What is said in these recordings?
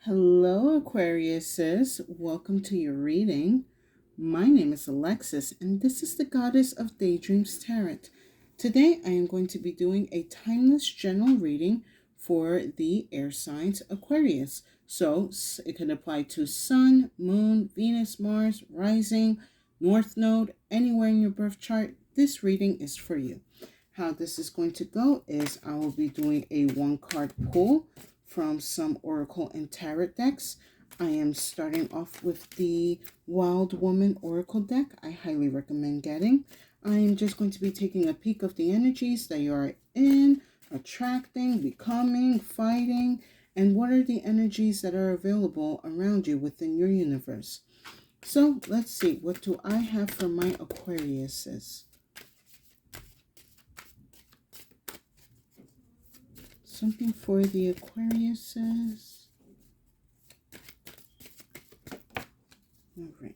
Hello, Aquariuses. Welcome to your reading. My name is Alexis, and this is the Goddess of Daydreams Tarot. Today, I am going to be doing a timeless general reading for the air signs Aquarius. So, it can apply to Sun, Moon, Venus, Mars, Rising, North Node, anywhere in your birth chart. This reading is for you. How this is going to go is I will be doing a one card pull from some Oracle and Tarot decks. I am starting off with the Wild Woman Oracle deck. I highly recommend getting. I am just going to be taking a peek of the energies that you are in, attracting, becoming, fighting, and what are the energies that are available around you within your universe. So let's see, what do I have for my Aquariuses? Something for the Aquariuses. All right.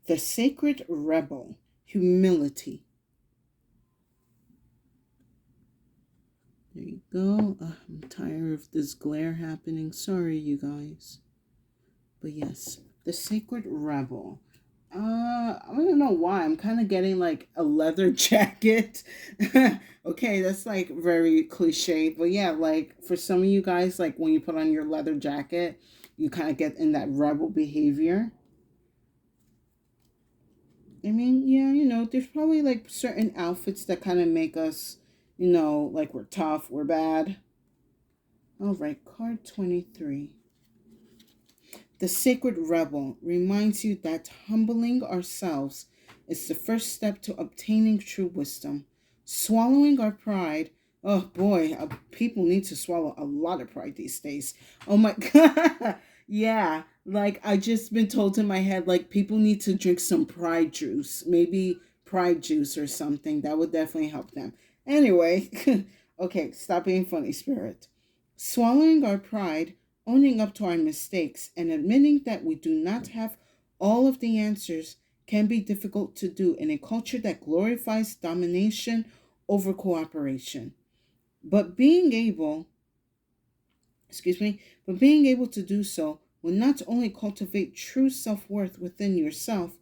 The Sacred Rebel, Humility. There you go. I'm tired of this glare happening. Sorry, you guys. But yes, the Sacred Rebel. I don't know why. I'm kind of getting like a leather jacket. Okay, that's like very cliche. But yeah, like for some of you guys, like when you put on your leather jacket, you kind of get in that rebel behavior. I mean, yeah, there's probably like certain outfits that kind of make us, like we're tough, we're bad. All right, card 23. The Sacred Rebel reminds you that humbling ourselves is the first step to obtaining true wisdom. Swallowing our pride, oh boy, people need to swallow a lot of pride these days. Oh my God. Yeah, like I just been told in my head, like people need to drink some pride juice, maybe pride juice or something. That would definitely help them. Anyway, okay, stop being funny, spirit. Swallowing our pride, owning up to our mistakes, and admitting that we do not have all of the answers can be difficult to do in a culture that glorifies domination over cooperation. But being able, but being able to do so will not only cultivate true self-worth within yourself,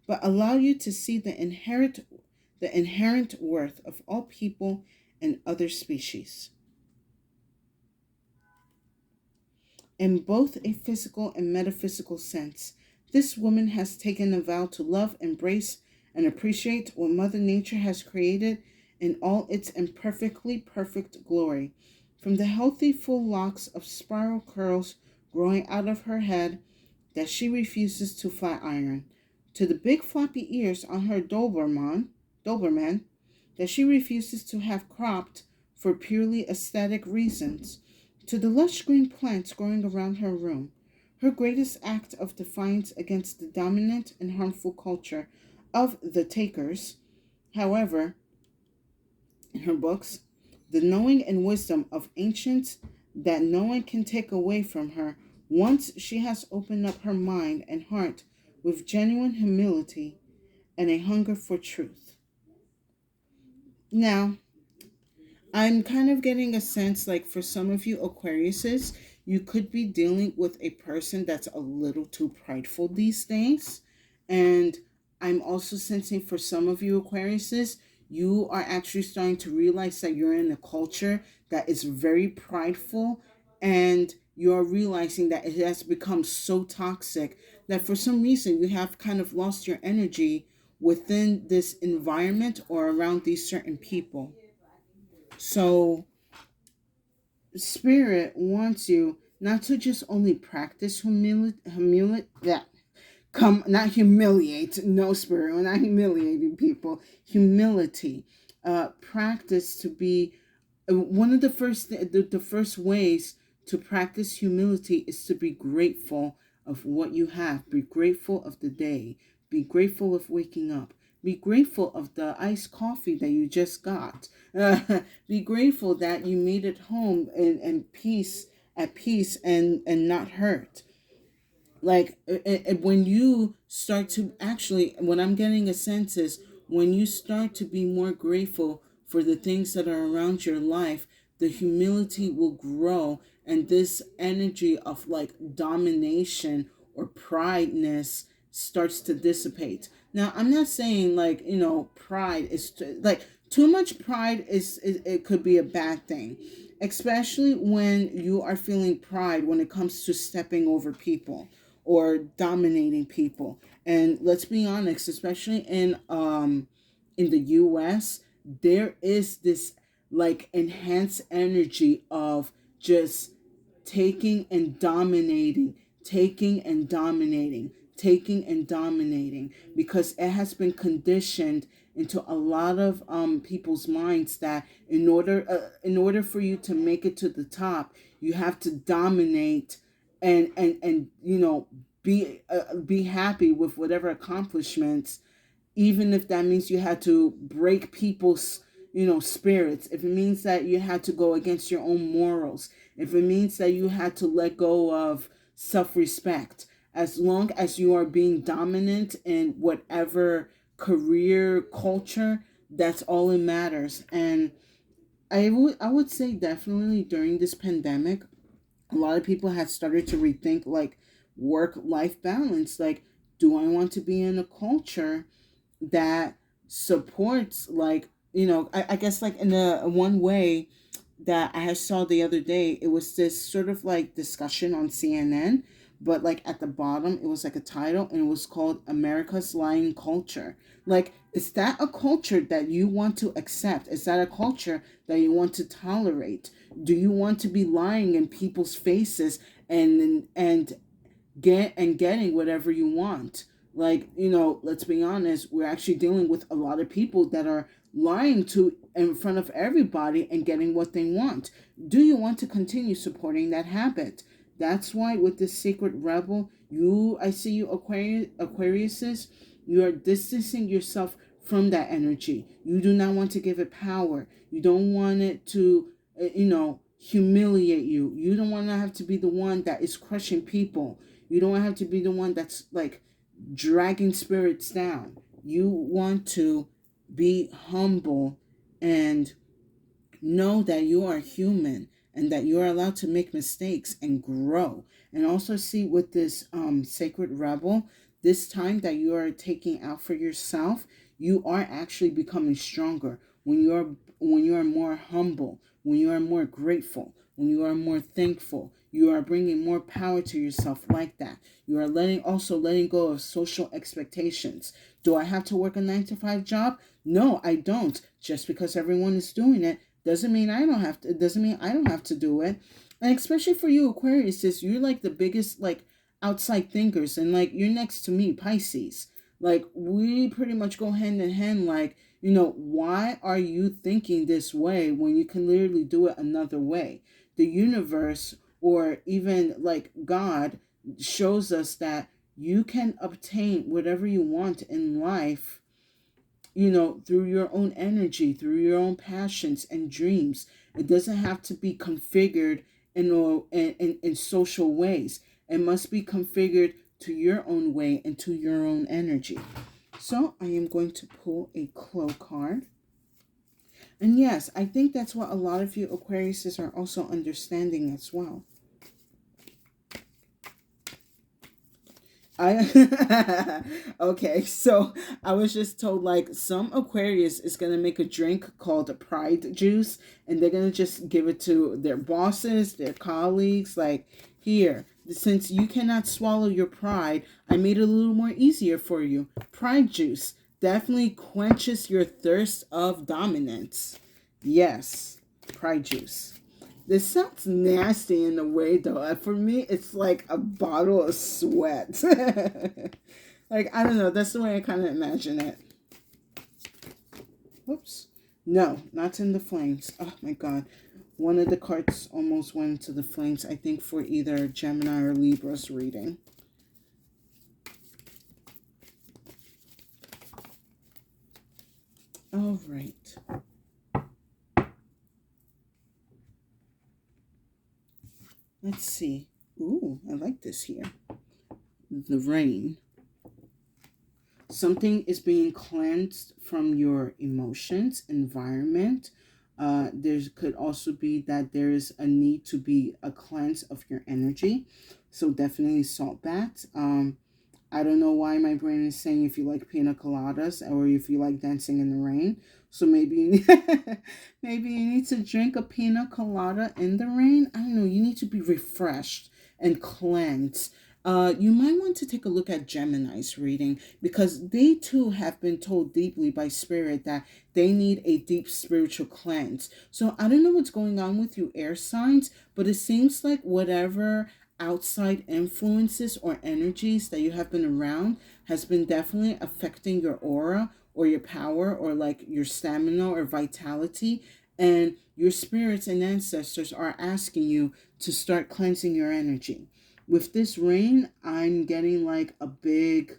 but allow you to see the inherent worth of all people and other species. In both a physical and metaphysical sense, this woman has taken a vow to love, embrace, and appreciate what Mother Nature has created in all its imperfectly perfect glory. From the healthy full locks of spiral curls growing out of her head that she refuses to flat iron, to the big floppy ears on her Doberman that she refuses to have cropped for purely aesthetic reasons, to the lush green plants growing around her room. Her greatest act of defiance against the dominant and harmful culture of the takers, however, in her books, the knowing and wisdom of ancients that no one can take away from her once she has opened up her mind and heart with genuine humility and a hunger for truth. Now, I'm kind of getting a sense like for some of you Aquariuses, you could be dealing with a person that's a little too prideful these days. And I'm also sensing for some of you Aquariuses, you are actually starting to realize that you're in a culture that is very prideful, and you're realizing that it has become so toxic that for some reason you have kind of lost your energy within this environment or around these certain people. So, Spirit wants you not to just only practice not humiliate. No, Spirit, we're not humiliating people. Humility, practice to be one of the first ways to practice humility is to be grateful of what you have. Be grateful of the day. Be grateful of waking up. Be grateful of the iced coffee that you just got. Be grateful that you made it home in peace, at peace, and not hurt. Like when you start to actually, what I'm getting a sense is when you start to be more grateful for the things that are around your life, the humility will grow, and this energy of like domination or prideness starts to dissipate. Now, I'm not saying like, pride is like too much pride it could be a bad thing, especially when you are feeling pride when it comes to stepping over people or dominating people. And let's be honest, especially in the US, there is this like enhanced energy of just taking and dominating, taking and dominating, taking and dominating, because it has been conditioned into a lot of people's minds that in order for you to make it to the top, you have to dominate and be happy with whatever accomplishments, even if that means you had to break people's spirits, if it means that you had to go against your own morals, if it means that you had to let go of self-respect, as long as you are being dominant in whatever career culture, that's all it matters. And I would say definitely during this pandemic, a lot of people have started to rethink like work life balance. Like, do I want to be in a culture that supports, like, I guess like in a one way that I saw the other day, it was this sort of like discussion on CNN, but like at the bottom it was like a title, and it was called America's Lying Culture. Like, is that a culture that you want to accept? Is that a culture that you want to tolerate? Do you want to be lying in people's faces and getting whatever you want? Like, let's be honest, we're actually dealing with a lot of people that are lying to in front of everybody and getting what they want. Do you want to continue supporting that habit? That's why with this sacred rebel, I see you, Aquariuses, you are distancing yourself from that energy. You do not want to give it power. You don't want it to humiliate you. You don't want to have to be the one that is crushing people. You don't have to be the one that's like dragging spirits down. You want to be humble and know that you are human and that you are allowed to make mistakes and grow. And also see with this sacred rebel, this time that you are taking out for yourself, you are actually becoming stronger when you are more humble, when you are more grateful, when you are more thankful. You are bringing more power to yourself like that. You are letting go of social expectations. Do I have to work a 9 to 5 job? No, I don't. Just because everyone is doing it doesn't mean I don't have to. It doesn't mean I don't have to do it. And especially for you, Aquarius, is you're like the biggest like outside thinkers, and like you're next to me, Pisces. Like, we pretty much go hand in hand. Like, why are you thinking this way when you can literally do it another way? The universe, or even like God, shows us that you can obtain whatever you want in life, through your own energy, through your own passions and dreams. It doesn't have to be configured in social ways. It must be configured to your own way and to your own energy. So I am going to pull a Crow card. And yes, I think that's what a lot of you Aquariuses are also understanding as well. Okay, so I was just told like some Aquarius is gonna make a drink called Pride Juice, and they're gonna just give it to their bosses, their colleagues. Like, here, since you cannot swallow your pride, I made it a little more easier for you. Pride Juice definitely quenches your thirst of dominance. Yes, Pride Juice. This sounds nasty in a way, though. For me, it's like a bottle of sweat. Like, I don't know. That's the way I kind of imagine it. Whoops. No, not in the flames. Oh, my God. One of the cards almost went into the flames, I think, for either Gemini or Libra's reading. All right. Let's see. Ooh, I like this here. The rain. Something is being cleansed from your emotions, environment. There could also be that there is a need to be a cleanse of your energy. So definitely salt baths. I don't know why my brain is saying if you like pina coladas or if you like dancing in the rain. So maybe maybe you need to drink a pina colada in the rain. I don't know. You need to be refreshed and cleansed. You might want to take a look at Gemini's reading because they too have been told deeply by spirit that they need a deep spiritual cleanse. So I don't know what's going on with you air signs, but it seems like whatever outside influences or energies that you have been around has been definitely affecting your aura or your power or like your stamina or vitality, and your spirits and ancestors are asking you to start cleansing your energy. With this rain, I'm getting like a big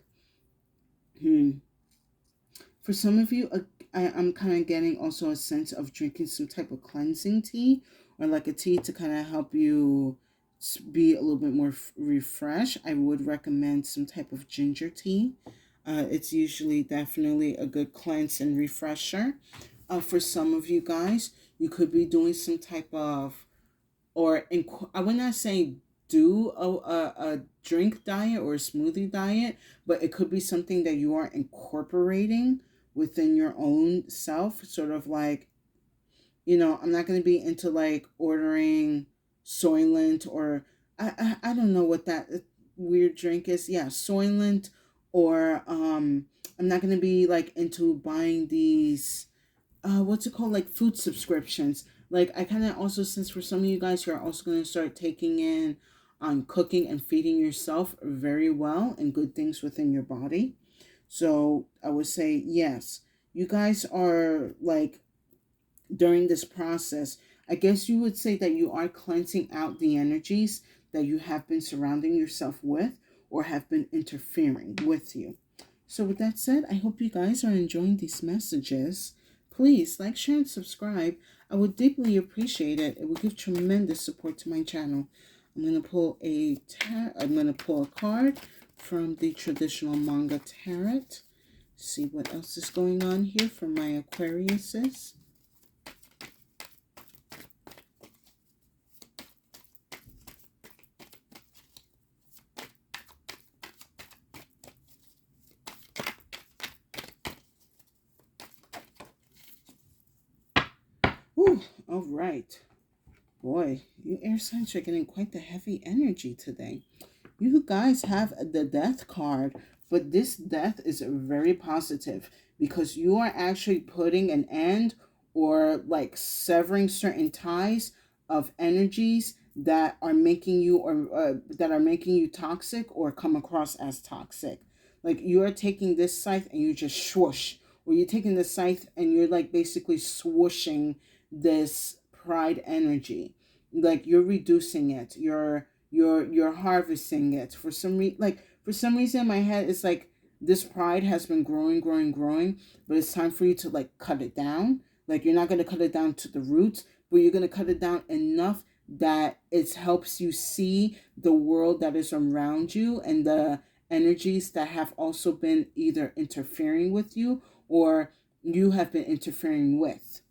for some of you, I'm kind of getting also a sense of drinking some type of cleansing tea or like a tea to kind of help you be a little bit more refreshed. I would recommend some type of ginger tea. It's usually definitely a good cleanse and refresher. For some of you guys, you could be doing some type of, I would not say do a drink diet or a smoothie diet, but it could be something that you are incorporating within your own self, sort of like, I'm not going to be into like ordering Soylent or I don't know what that weird drink is. Yeah, Soylent, or I'm not going to be like into buying these what's it called, like food subscriptions. Like I kind of also, since for some of you guys, you're also going to start taking in on cooking and feeding yourself very well and good things within your body. So I would say yes, you guys are like, during this process, I guess you would say that you are cleansing out the energies that you have been surrounding yourself with or have been interfering with you. So with that said, I hope you guys are enjoying these messages. Please like, share, and subscribe. I would deeply appreciate it. It would give tremendous support to my channel. I'm gonna pull a card from the traditional manga tarot. See what else is going on here for my Aquariuses. Ooh, all right. Boy, you air signs are getting quite the heavy energy today. You guys have the death card, but this death is very positive because you are actually putting an end or like severing certain ties of energies that are making you toxic or come across as toxic. Like you are taking this scythe and you just swoosh, or you're taking the scythe and you're like basically swooshing this pride energy. Like you're reducing it. You're harvesting it. For some reason in my head it's like this pride has been growing, but it's time for you to like cut it down. Like you're not going to cut it down to the roots, but you're going to cut it down enough that it helps you see the world that is around you and the energies that have also been either interfering with you or you have been interfering with.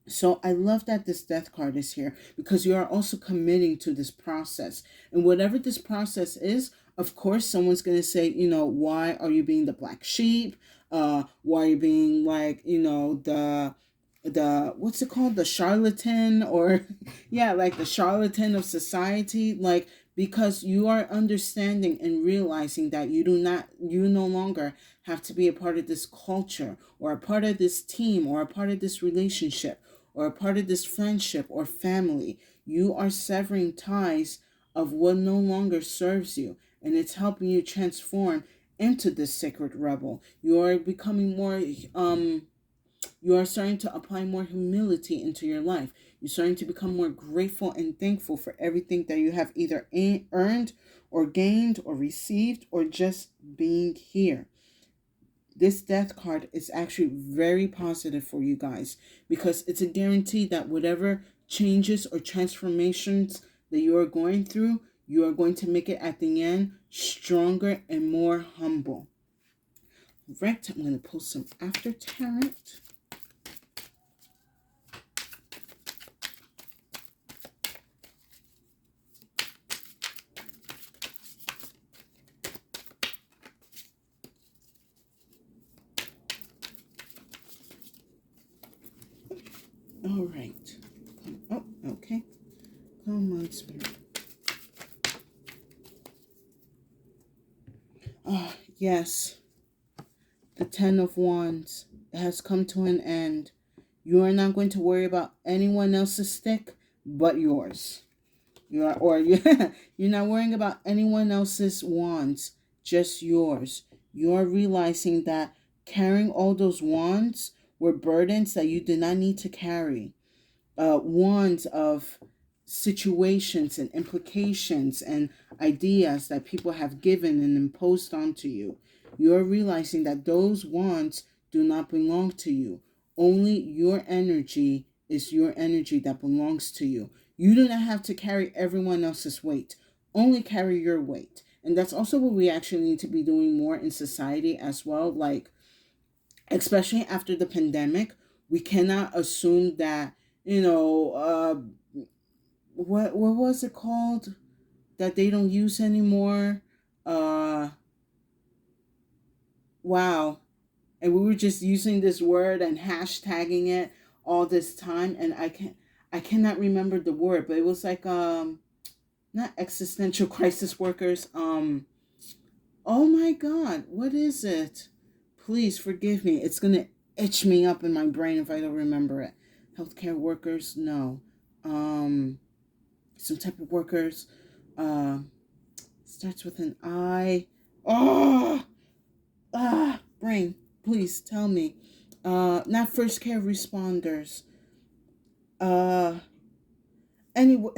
So I love that this death card is here because you are also committing to this process. And whatever this process is, of course, someone's going to say, why are you being the black sheep? Why are you being like, what's it called? The charlatan, or yeah, like the charlatan of society. Like, because you are understanding and realizing that you no longer have to be a part of this culture or a part of this team or a part of this relationship or a part of this friendship or family. You are severing ties of what no longer serves you, and it's helping you transform into this sacred rebel. You are becoming more you are starting to apply more humility into your life. You're starting to become more grateful and thankful for everything that you have either earned or gained or received or just being here. This death card is actually very positive for you guys because it's a guarantee that whatever changes or transformations that you are going through, you are going to make it at the end stronger and more humble. Right, I'm going to pull some after tarot. All right. Oh, okay. Come on, Spirit. Ah, yes. The Ten of Wands has come to an end. You are not going to worry about anyone else's stick but yours. You're not worrying about anyone else's wands, just yours. You're realizing that carrying all those wands were burdens that you did not need to carry. Wands of situations and implications and ideas that people have given and imposed onto you. You're realizing that those wands do not belong to you. Only your energy is your energy that belongs to you. You do not have to carry everyone else's weight. Only carry your weight. And that's also what we actually need to be doing more in society as well. Like, especially after the pandemic, we cannot assume that, what was it called that they don't use anymore? Uh, wow. And we were just using this word and hashtagging it all this time, and I cannot remember the word, but it was like not existential crisis workers. Oh my God, what is it? Please forgive me. It's gonna itch me up in my brain if I don't remember it. Healthcare workers, no. Some type of workers. Uh, starts with an I. Oh, brain. Please tell me. Not first care responders. Uh, anyway,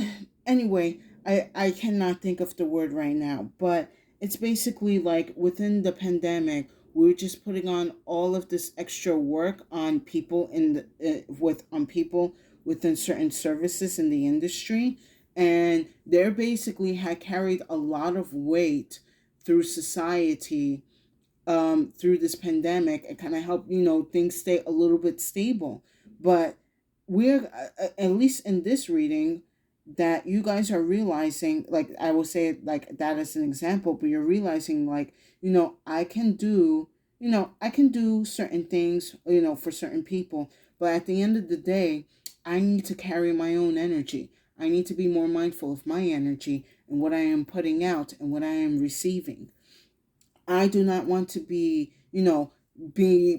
anyway, I cannot think of the word right now, but it's basically like within the pandemic, we're just putting on all of this extra work on people in the on people within certain services in the industry, and they're basically had carried a lot of weight through society, through this pandemic, and kind of help things stay a little bit stable. But we're at least in this reading that you guys are realizing, like I will say like that as an example, but you're realizing like, I can do certain things, for certain people, but at the end of the day, I need to carry my own energy. I need to be more mindful of my energy and what I am putting out and what I am receiving. I do not want to be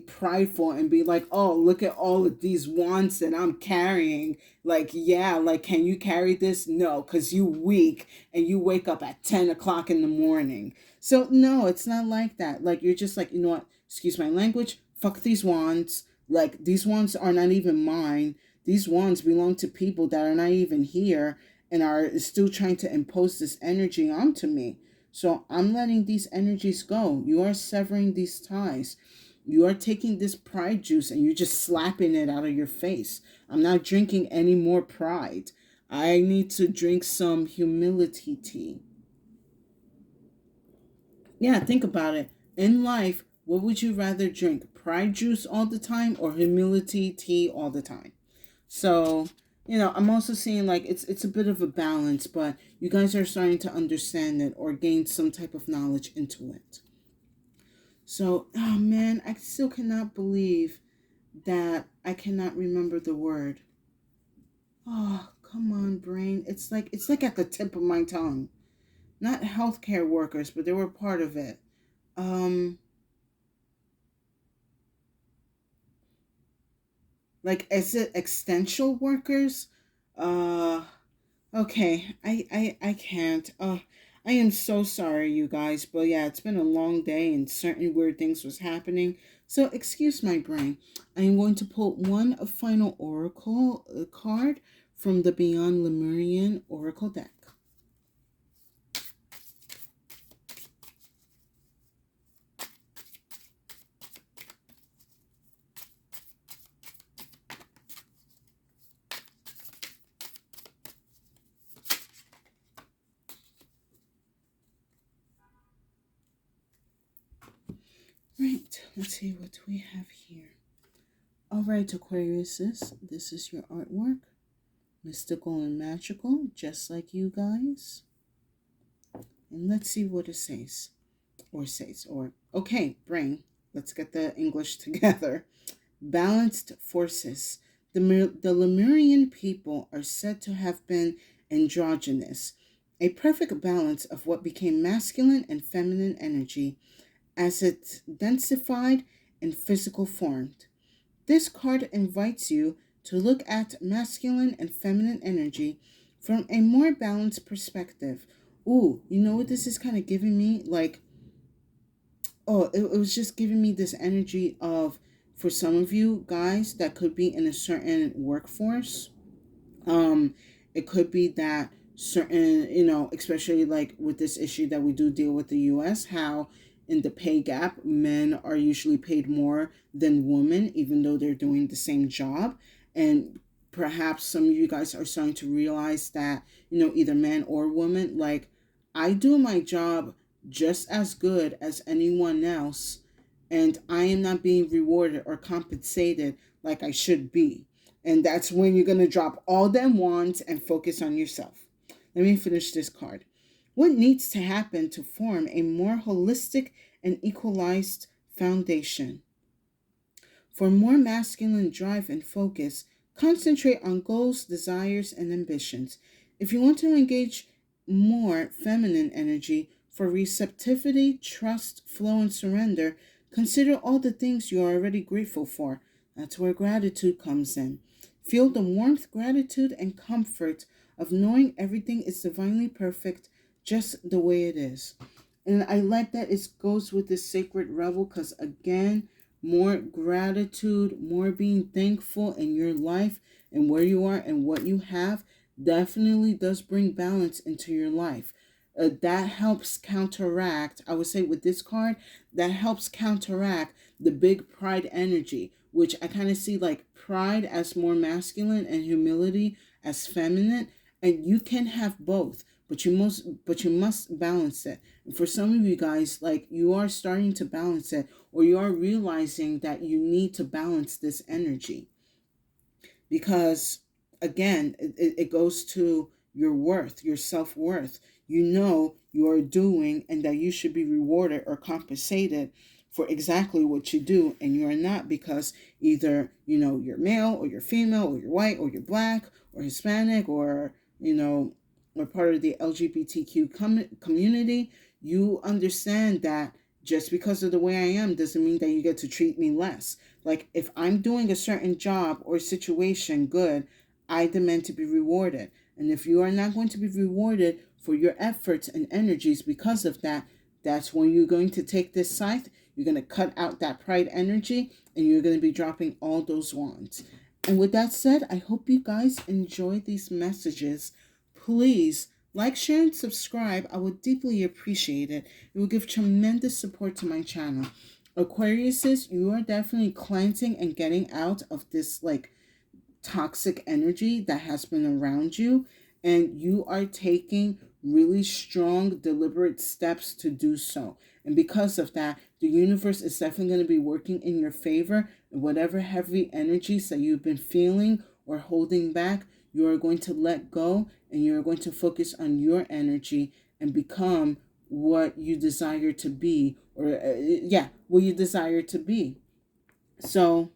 prideful and be like, oh, look at all of these wands that I'm carrying. Like, yeah, like, can you carry this? No, because you weak and you wake up at 10 o'clock in the morning. So, no, it's not like that. Like, you're just like, you know what? Excuse my language. Fuck these wands. Like, these wands are not even mine. These wands belong to people that are not even here and are still trying to impose this energy onto me. So I'm letting these energies go. You are severing these ties. You are taking this pride juice and you're just slapping it out of your face. I'm not drinking any more pride. I need to drink some humility tea. Yeah, think about it. In life, what would you rather drink? Pride juice all the time or humility tea all the time? So, I'm also seeing like it's a bit of a balance, but you guys are starting to understand it or gain some type of knowledge into it. So, oh man, I still cannot believe that I cannot remember the word. Oh, come on, brain. It's like at the tip of my tongue. Not healthcare workers, but they were part of it. Um like is it extension workers? Uh Okay, I can't. I am so sorry, you guys. But yeah, it's been a long day and certain weird things was happening. So excuse my brain. I am going to pull one final oracle card from the Beyond Lemurian Oracle deck. Right, let's see what we have here. All right, Aquariuses, this is your artwork. Mystical and magical, just like you guys. And let's see what it says. Okay, brain, let's get the English together. Balanced forces. The Lemurian people are said to have been androgynous, a perfect balance of what became masculine and feminine energy as it densified in physical form. This card invites you to look at masculine and feminine energy from a more balanced perspective. Ooh, you know what this is kind of giving me? Like, oh, it was just giving me this energy of, for some of you guys that could be in a certain workforce, um it could be that certain, especially like with this issue that we do deal with the US, how in the pay gap men are usually paid more than women even though they're doing the same job. And perhaps some of you guys are starting to realize that, either man or woman, like, I do my job just as good as anyone else, and I am not being rewarded or compensated like I should be. And that's when you're going to drop all them wants and focus on yourself. Let me finish this card. What needs to happen to form a more holistic and equalized foundation? For more masculine drive and focus, concentrate on goals, desires, and ambitions. If you want to engage more feminine energy for receptivity, trust, flow, and surrender, consider all the things you are already grateful for. That's where gratitude comes in. Feel the warmth, gratitude, and comfort of knowing everything is divinely perfect just the way it is. And I like that it goes with this sacred revel because, again, more gratitude, more being thankful in your life and where you are and what you have definitely does bring balance into your life. That helps counteract, I would say with this card, that helps counteract the big pride energy, which I kind of see like pride as more masculine and humility as feminine. And you can have both, but you must balance it. And for some of you guys, like, you are starting to balance it, or you are realizing that you need to balance this energy because, again, it goes to your worth, your self-worth. You know you are doing and that you should be rewarded or compensated for exactly what you do, and you are not, because either you're male or you're female or you're white or you're black or Hispanic or or part of the LGBTQ community. You understand that just because of the way I am doesn't mean that you get to treat me less. Like, if I'm doing a certain job or situation good, I demand to be rewarded. And if you are not going to be rewarded for your efforts and energies because of that, that's when you're going to take this scythe, you're going to cut out that pride energy, and you're going to be dropping all those wands. And with that said, I hope you guys enjoy these messages. Please like, share, and subscribe. I would deeply appreciate it. It will give tremendous support to my channel. Aquariuses, you are definitely cleansing and getting out of this like toxic energy that has been around you, and you are taking really strong, deliberate steps to do so. And because of that, the universe is definitely going to be working in your favor, and whatever heavy energies that you've been feeling or holding back, you are going to let go, and you're going to focus on your energy and become what you desire to be, or what you desire to be. So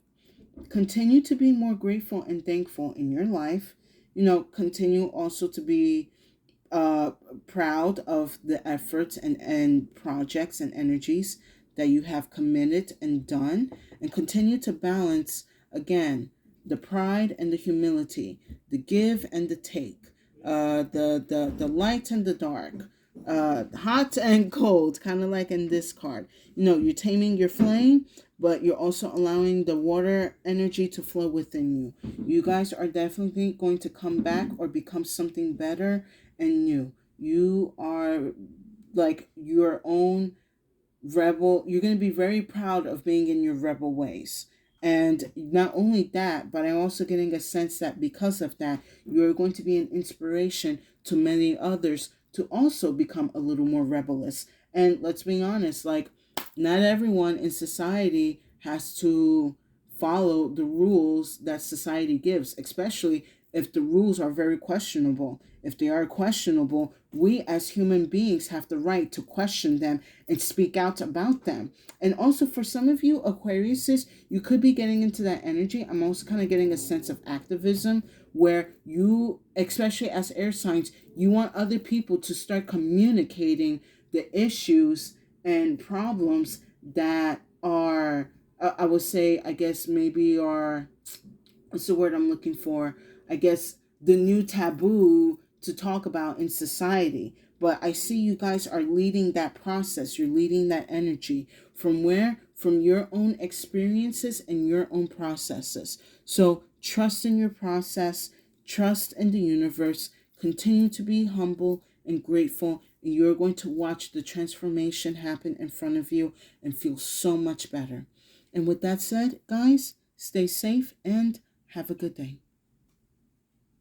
continue to be more grateful and thankful in your life. Continue also to be uh, proud of the efforts and projects and energies that you have committed and done, and continue to balance, again, the pride and the humility, the give and the take, the light and the dark, hot and cold, kind of like in this card. You're taming your flame, but you're also allowing the water energy to flow within you. You guys are definitely going to come back or become something better and new. You are like your own rebel. You're going to be very proud of being in your rebel ways. And not only that, but I'm also getting a sense that because of that, you're going to be an inspiration to many others to also become a little more rebellious. And let's be honest, like, Not everyone in society has to follow the rules that society gives, especially if the rules are very questionable. If they are questionable, we as human beings have the right to question them and speak out about them. And also, for some of you Aquariuses, you could be getting into that energy. I'm also kind of getting a sense of activism where you, especially as air signs, you want other people to start communicating the issues and problems that are, I would say, I guess maybe are, what's the word I'm looking for? I guess the new taboo to talk about in society. But I see you guys are leading that process. You're leading that energy. From where? From your own experiences and your own processes. So trust in your process, trust in the universe, continue to be humble and grateful, and you're going to watch the transformation happen in front of you and feel so much better. And with that said, guys, stay safe and have a good day.